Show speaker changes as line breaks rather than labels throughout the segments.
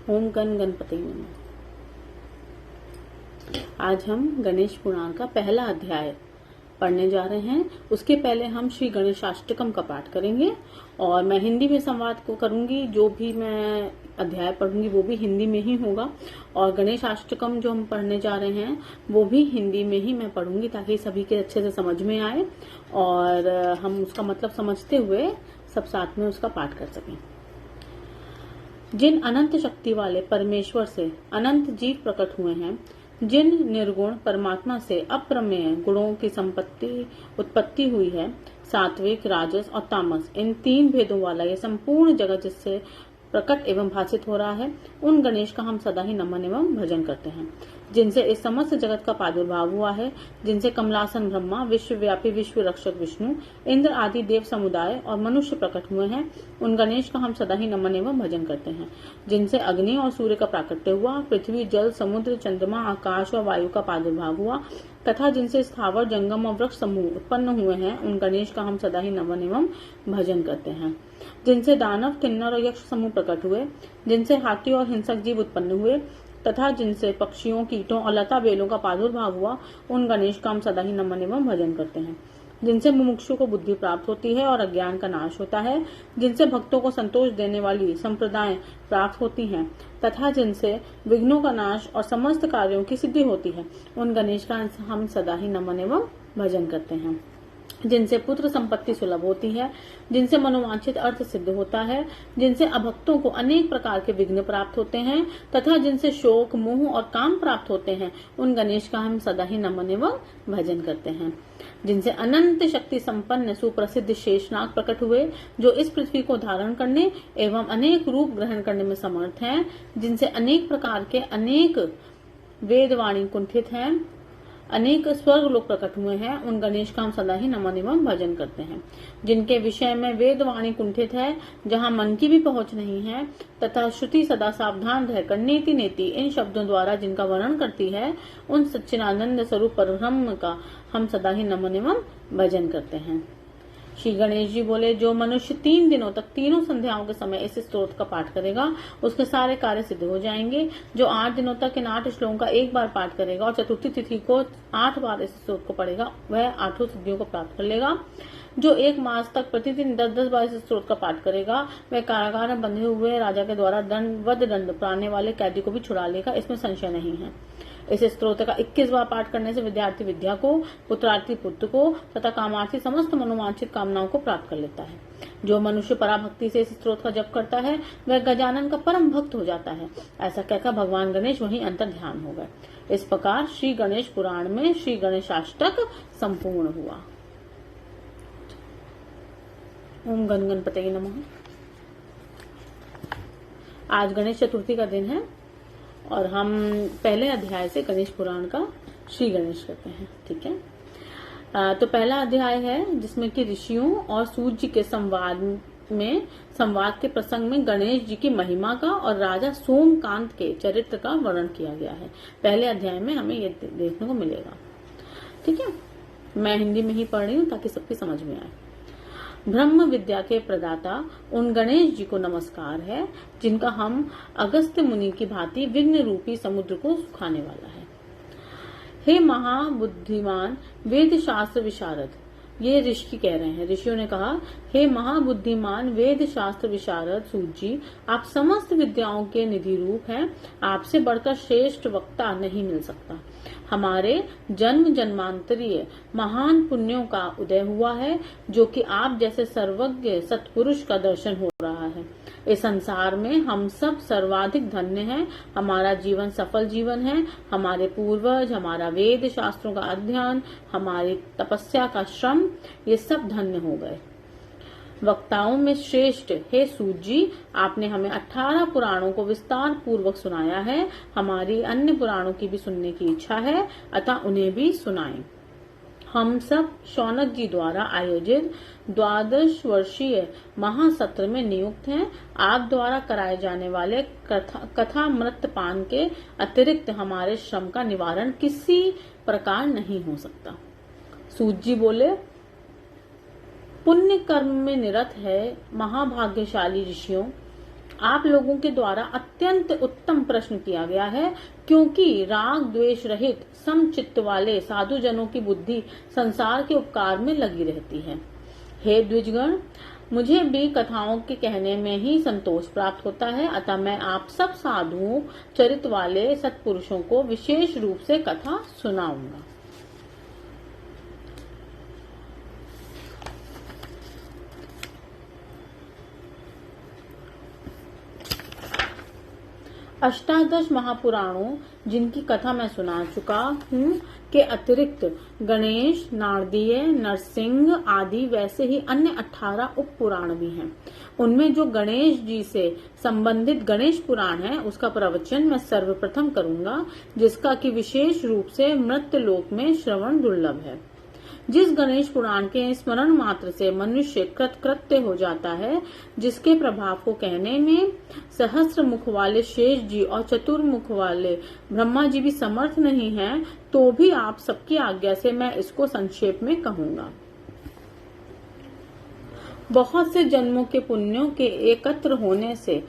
ओम गण गणपति नमः। आज हम गणेश पुराण का पहला अध्याय पढ़ने जा रहे हैं। उसके पहले हम श्री गणेशाष्टकम का पाठ करेंगे और मैं हिंदी में संवाद को करूंगी। जो भी मैं अध्याय पढ़ूंगी वो भी हिंदी में ही होगा और गणेशाष्टकम जो हम पढ़ने जा रहे हैं वो भी हिंदी में ही मैं पढ़ूंगी ताकि सभी के अच्छे से समझ में आए और हम उसका मतलब समझते हुए सब साथ में उसका पाठ कर सकें। जिन अनंत शक्ति वाले परमेश्वर से अनंत जीव प्रकट हुए हैं, जिन निर्गुण परमात्मा से अप्रमेय गुणों की उत्पत्ति हुई है, सात्विक, राजस और तामस, इन तीन भेदों वाला यह संपूर्ण जगत जिससे प्रकट एवं भाषित हो रहा है, उन गणेश का हम सदा ही नमन एवं भजन करते हैं। जिनसे इस समस्त जगत का प्रादुर्भाव हुआ है, जिनसे कमलासन ब्रह्मा, विश्वव्यापी विश्व रक्षक विष्णु, इंद्र आदि देव समुदाय और मनुष्य प्रकट हुए हैं, उन गणेश का हम सदा ही नमन एवं भजन करते हैं। जिनसे अग्नि और सूर्य का प्राकट्य हुआ, पृथ्वी, जल, समुद्र, चंद्रमा, आकाश और वायु का प्रादुर्भाव हुआ तथा जिनसे स्थावर, जंगम और वृक्ष समूह उत्पन्न हुए हैं, उन गणेश का हम सदा ही नमन एवं भजन करते हैं। जिनसे दानव, किन्नर और यक्ष समूह प्रकट हुए, जिनसे हाथी और हिंसक जीव उत्पन्न हुए तथा जिनसे पक्षियों, कीटों और लता बेलों का प्रादुर्भाव हुआ, उन गणेश का हम सदा ही नमन एवं भजन करते हैं। जिनसे मुमुक्षु को बुद्धि प्राप्त होती है और अज्ञान का नाश होता है, जिनसे भक्तों को संतोष देने वाली संप्रदाय प्राप्त होती हैं तथा जिनसे विघ्नों का नाश और समस्त कार्यों की सिद्धि होती है, उन गणेश का हम सदा ही नमन एवं भजन करते हैं। जिनसे पुत्र संपत्ति सुलभ होती है, जिनसे मनोवांछित अर्थ सिद्ध होता है, जिनसे अभक्तों को अनेक प्रकार के विघ्न प्राप्त होते हैं तथा जिनसे शोक, मोह और काम प्राप्त होते हैं, उन गणेश का हम सदा ही नमन एवं भजन करते हैं। जिनसे अनंत शक्ति संपन्न सुप्रसिद्ध शेषनाग प्रकट हुए, जो इस पृथ्वी को धारण करने एवं अनेक रूप ग्रहण करने में समर्थ हैं, जिनसे अनेक प्रकार के अनेक वेदवाणी कुंठित हैं, अनेक स्वर्ग लोग प्रकट हुए हैं, उन गणेश का हम सदा ही नमन एवं भजन करते हैं। जिनके विषय में वेदवाणी कुंठित है, जहाँ मन की भी पहुंच नहीं है तथा श्रुति सदा सावधान रहकर नेति नेति इन शब्दों द्वारा जिनका वर्णन करती है, उन सच्चिदानंद स्वरूप परब्रह्म का हम सदा ही नमन एवं भजन करते हैं। श्री गणेश जी बोले, जो मनुष्य 3 दिनों तक तीनों संध्याओं के समय इस स्तोत्र का पाठ करेगा, उसके सारे कार्य सिद्ध हो जाएंगे। जो 8 दिनों तक इन 8 श्लोकों का एक बार पाठ करेगा और चतुर्थी तिथि को 8 बार इस स्तोत्र को पढ़ेगा, वह 8 सिद्धियों को प्राप्त कर लेगा। जो 1 मास तक प्रतिदिन 10-10 बार इस स्तोत्र का पाठ करेगा, वह कारागार में बंधे हुए राजा के द्वारा दंड पाने वाले कैदी को भी छुड़ा लेगा, इसमें संशय नहीं है। इस स्तोत्र का 21 बार पाठ करने से विद्यार्थी विद्या को, पुत्रार्थी पुत्र को तथा कामार्थी समस्त मनोवांछित कामनाओं को प्राप्त कर लेता है। जो मनुष्य पराभक्ति से इस स्तोत्र का जप करता है, वह गजानन का परम भक्त हो जाता है। ऐसा कहकर भगवान गणेश वहीं अंतर ध्यान हो गए। इस प्रकार श्री गणेश पुराण में श्री गणेशाष्टक संपूर्ण हुआ। ओम गण गणपति नमः। आज गणेश चतुर्थी का दिन है और हम पहले अध्याय से गणेश पुराण का श्री गणेश करते हैं। ठीक है, तो पहला अध्याय है जिसमें कि ऋषियों और सूर्य जी के संवाद के प्रसंग में गणेश जी की महिमा का और राजा सोमकांत के चरित्र का वर्णन किया गया है। पहले अध्याय में हमें ये देखने को मिलेगा। ठीक है, मैं हिंदी में ही पढ़ रही हूँ ताकि सबकी समझ में आए। ब्रह्म विद्या के प्रदाता उन गणेश जी को नमस्कार है, जिनका हम अगस्त्य मुनि की भांति विघ्न रूपी समुद्र को सुखाने वाला है। हे महाबुद्धिमान वेद शास्त्र विशारद, ये ऋषि कह रहे हैं। ऋषियों ने कहा, हे महाबुद्धिमान वेद शास्त्र विशारद सूत जी, आप समस्त विद्याओं के निधि रूप हैं। आपसे बढ़कर श्रेष्ठ वक्ता नहीं मिल सकता। हमारे जन्म जन्मांतरीय महान पुण्यों का उदय हुआ है, जो कि आप जैसे सर्वज्ञ सत्पुरुष का दर्शन हो रहा है। इस संसार में हम सब सर्वाधिक धन्य हैं। हमारा जीवन सफल जीवन है। हमारे पूर्वज, हमारा वेद शास्त्रों का अध्ययन, हमारी तपस्या का श्रम, ये सब धन्य हो गए। वक्ताओं में श्रेष्ठ हे सूत जी, आपने हमें 18 पुराणों को विस्तार पूर्वक सुनाया है। हमारी अन्य पुराणों की भी सुनने की इच्छा है, अतः उन्हें भी सुनाएं। हम सब शौनक जी द्वारा आयोजित 12 वर्षीय महासत्र में नियुक्त हैं। आप द्वारा कराए जाने वाले कथामृतपान के अतिरिक्त हमारे श्रम का निवारण किसी प्रकार नहीं हो सकता। सूत जी बोले, पुण्य कर्म में निरत है महाभाग्यशाली ऋषियों, आप लोगों के द्वारा अत्यंत उत्तम प्रश्न किया गया है, क्योंकि राग द्वेष रहित समचित्त वाले साधु जनों की बुद्धि संसार के उपकार में लगी रहती है। हे द्विजगण, मुझे भी कथाओं के कहने में ही संतोष प्राप्त होता है, अतः मैं आप सब साधुओं चरित वाले सत्पुरुषों को विशेष रूप से कथा सुनाऊंगा। अष्टादश महापुराणों, जिनकी कथा मैं सुना चुका हूँ, के अतिरिक्त गणेश, नारदीय, नरसिंह आदि वैसे ही अन्य 18 उप पुराण भी हैं। उनमें जो गणेश जी से संबंधित गणेश पुराण है, उसका प्रवचन मैं सर्वप्रथम करूंगा, जिसका कि विशेष रूप से मृत्यु लोक में श्रवण दुर्लभ है। जिस गणेश पुराण के स्मरण मात्र से मनुष्य कृतकृत्य हो जाता है, जिसके प्रभाव को कहने में सहस्त्र मुख वाले शेष जी और चतुर्मुख वाले ब्रह्मा जी भी समर्थ नहीं हैं, तो भी आप सबकी आज्ञा से मैं इसको संक्षेप में कहूंगा। बहुत से जन्मों के पुण्यों के एकत्र होने से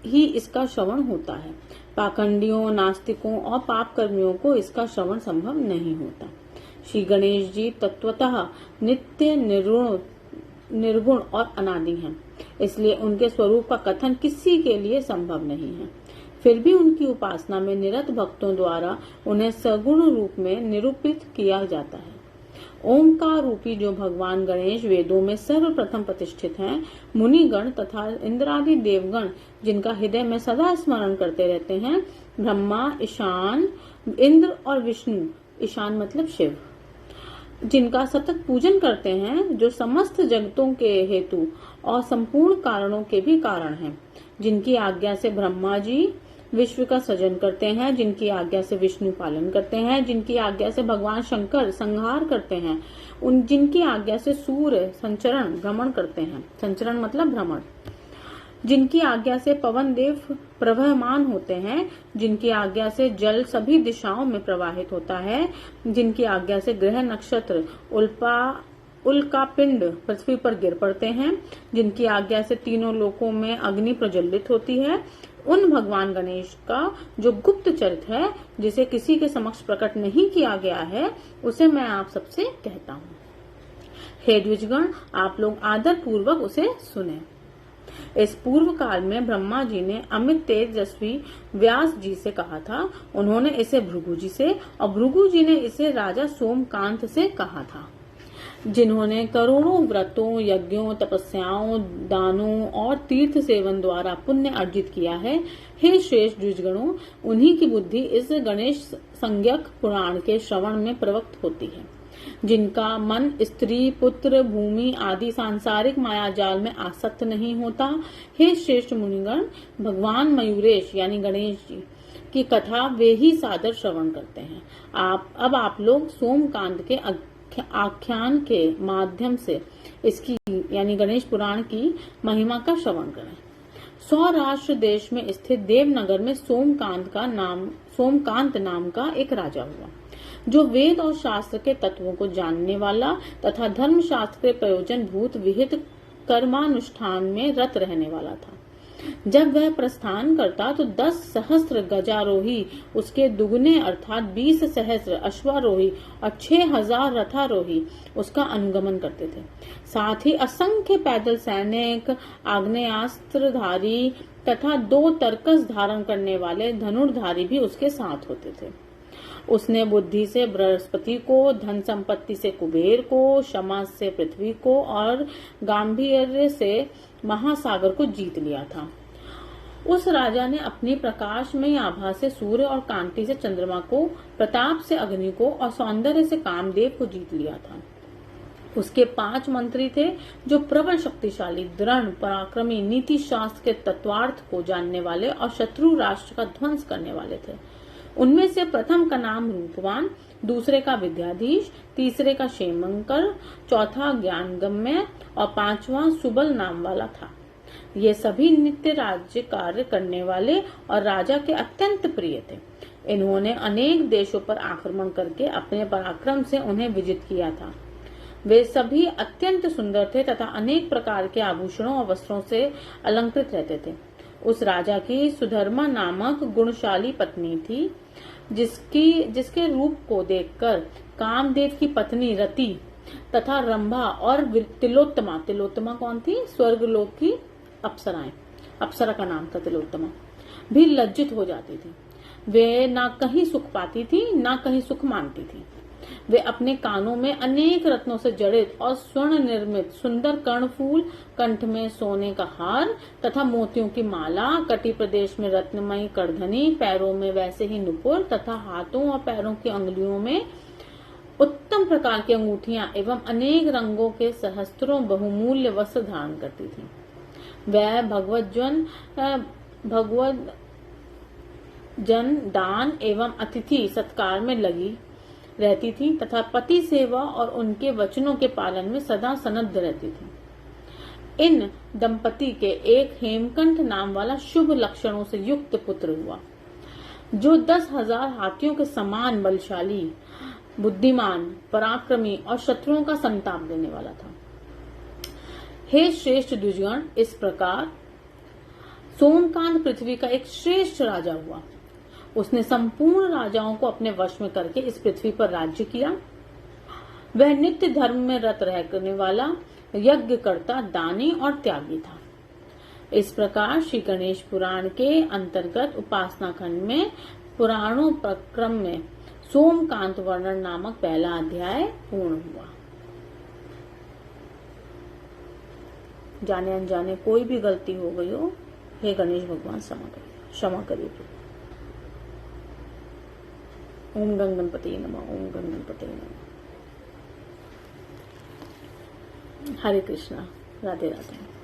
ही इसका श्रवण होता है। पाखंडियों, नास्तिकों और पाप कर्मियों को इसका श्रवण संभव नहीं होता। श्री गणेश जी तत्वतः नित्य, निर्गुण और अनादि हैं, इसलिए उनके स्वरूप का कथन किसी के लिए संभव नहीं है। फिर भी उनकी उपासना में निरत भक्तों द्वारा उन्हें सगुण रूप में निरूपित किया जाता है। ओंकार रूपी जो भगवान गणेश वेदों में सर्वप्रथम प्रतिष्ठित हैं, मुनिगण तथा इंद्रादि देवगण जिनका हृदय में सदा स्मरण करते रहते हैं, ब्रह्मा, ईशान, इंद्र और विष्णु, ईशान मतलब शिव, जिनका सतत पूजन करते हैं, जो समस्त जगतों के हेतु और संपूर्ण कारणों के भी कारण हैं, जिनकी आज्ञा से ब्रह्मा जी विश्व का सृजन करते हैं, जिनकी आज्ञा से विष्णु पालन करते हैं, जिनकी आज्ञा से भगवान शंकर संहार करते हैं, जिनकी आज्ञा से सूर्य संचरण भ्रमण करते हैं, संचरण मतलब भ्रमण, जिनकी आज्ञा से पवन देव प्रवहमान होते हैं, जिनकी आज्ञा से जल सभी दिशाओं में प्रवाहित होता है, जिनकी आज्ञा से ग्रह नक्षत्र उल्का पिंड पृथ्वी पर गिर पड़ते हैं, जिनकी आज्ञा से तीनों लोकों में अग्नि प्रज्वलित होती है, उन भगवान गणेश का जो गुप्त चरित्र है, जिसे किसी के समक्ष प्रकट नहीं किया गया है, उसे मैं आप सबसे कहता हूँ। हे द्विजगण, आप लोग आदर पूर्वक उसे सुने। इस पूर्व काल में ब्रह्मा जी ने अमित तेजस्वी व्यास जी से कहा था। उन्होंने इसे भृगु जी से और भृगु जी ने इसे राजा सोमकांत से कहा था, जिन्होंने करोड़ों व्रतों, यज्ञों, तपस्याओं, दानों और तीर्थ सेवन द्वारा पुण्य अर्जित किया है। हे श्रेष्ठ द्विजगणों, उन्हीं की बुद्धि इस गणेश संज्ञक पुराण के श्रवण में प्रवृत्त होती है, जिनका मन स्त्री, पुत्र, भूमि आदि सांसारिक माया जाल में आसक्त नहीं होता। हे श्रेष्ठ मुनिगण, भगवान मयूरेश यानी गणेश जी की कथा वे ही सादर श्रवण करते हैं। अब आप लोग सोमकांत के आख्यान के माध्यम से इसकी यानी गणेश पुराण की महिमा का श्रवण करें। सौराष्ट्र देश में स्थित देवनगर में सोमकांत नाम का एक राजा हुआ, जो वेद और शास्त्र के तत्वों को जानने वाला तथा धर्म शास्त्र के प्रयोजन भूत विहित कर्मानुष्ठान में रत रहने वाला था। जब वह प्रस्थान करता तो 10 सहस्त्र गजारोही उसके दुगने अर्थात 20 सहस्त्र अश्वारोही और 6000 रथारोही उसका अनुगमन करते थे। साथ ही असंख्य पैदल सैनिक, आग्नेयास्त्रधारी तथा 2 तरकस धारण करने वाले धनुर्धारी भी उसके साथ होते थे। उसने बुद्धि से बृहस्पति को, धन संपत्ति से कुबेर को, क्षमा से पृथ्वी को और गांभीर्य से महासागर को जीत लिया था। उस राजा ने अपनी प्रकाशमय आभा से सूर्य और कांति से चंद्रमा को, प्रताप से अग्नि को और सौंदर्य से कामदेव को जीत लिया था। उसके 5 मंत्री थे, जो प्रबल, शक्तिशाली, दृढ़, पराक्रमी, नीति शास्त्र के तत्वार्थ को जानने वाले और शत्रु राष्ट्र का ध्वंस करने वाले थे। उनमें से प्रथम का नाम रूपवान, दूसरे का विद्याधीश, तीसरे का क्षेमंकर, चौथा ज्ञानगम्य और 5वां सुबल नाम वाला था। ये सभी नित्य राज्य कार्य करने वाले और राजा के अत्यंत प्रिय थे। इन्होंने अनेक देशों पर आक्रमण करके अपने पराक्रम से उन्हें विजित किया था। वे सभी अत्यंत सुंदर थे तथा अनेक प्रकार के आभूषणों और वस्त्रों से अलंकृत रहते थे। उस राजा की सुधर्मा नामक गुणशाली पत्नी थी, जिसके रूप को देखकर कामदेव की पत्नी रति तथा रंभा और तिलोत्तमा, तिलोत्तमा कौन थी? स्वर्गलोक की अप्सराएं, अप्सरा का नाम था तिलोत्तमा, भी लज्जित हो जाती थी। वे ना कहीं सुख पाती थी, ना कहीं सुख मानती थी। वे अपने कानों में अनेक रत्नों से जड़ित और स्वर्ण निर्मित सुंदर कर्णफूल, कंठ में सोने का हार तथा मोतियों की माला, कटी प्रदेश में रत्नमयी करधनी, पैरों में वैसे ही नुपुर तथा हाथों और पैरों की अंगुलियों में उत्तम प्रकार की अंगूठियां एवं अनेक रंगों के सहस्त्रों बहुमूल्य वस्त्र धारण करती थी। वह भगवत जन दान एवं अतिथि सत्कार में लगी रहती थी तथा पति सेवा और उनके वचनों के पालन में सदा सनद्ध रहती थी। इन दंपति के एक हेमकंठ नाम वाला शुभ लक्षणों से युक्त पुत्र हुआ, जो 10,000 हाथियों के समान बलशाली, बुद्धिमान, पराक्रमी और शत्रुओं का संताप देने वाला था। हे श्रेष्ठ द्विजगण, इस प्रकार सोमकांत पृथ्वी का एक श्रेष्ठ राजा हुआ। उसने संपूर्ण राजाओं को अपने वश में करके इस पृथ्वी पर राज्य किया। वह नित्य धर्म में रत रहने वाला, यज्ञ करता, दानी और त्यागी था। इस प्रकार श्री गणेश पुराण के अंतर्गत उपासना खंड में पुराणों प्रक्रम में सोमकांत वर्णन नामक पहला अध्याय पूर्ण हुआ। जाने अनजाने कोई भी गलती हो गई हो, हे गणेश भगवान क्षमा करिए। ओम गंग गणपति नमः। ओम गंग गणपति नमः। हरे कृष्णा। राधे राधे।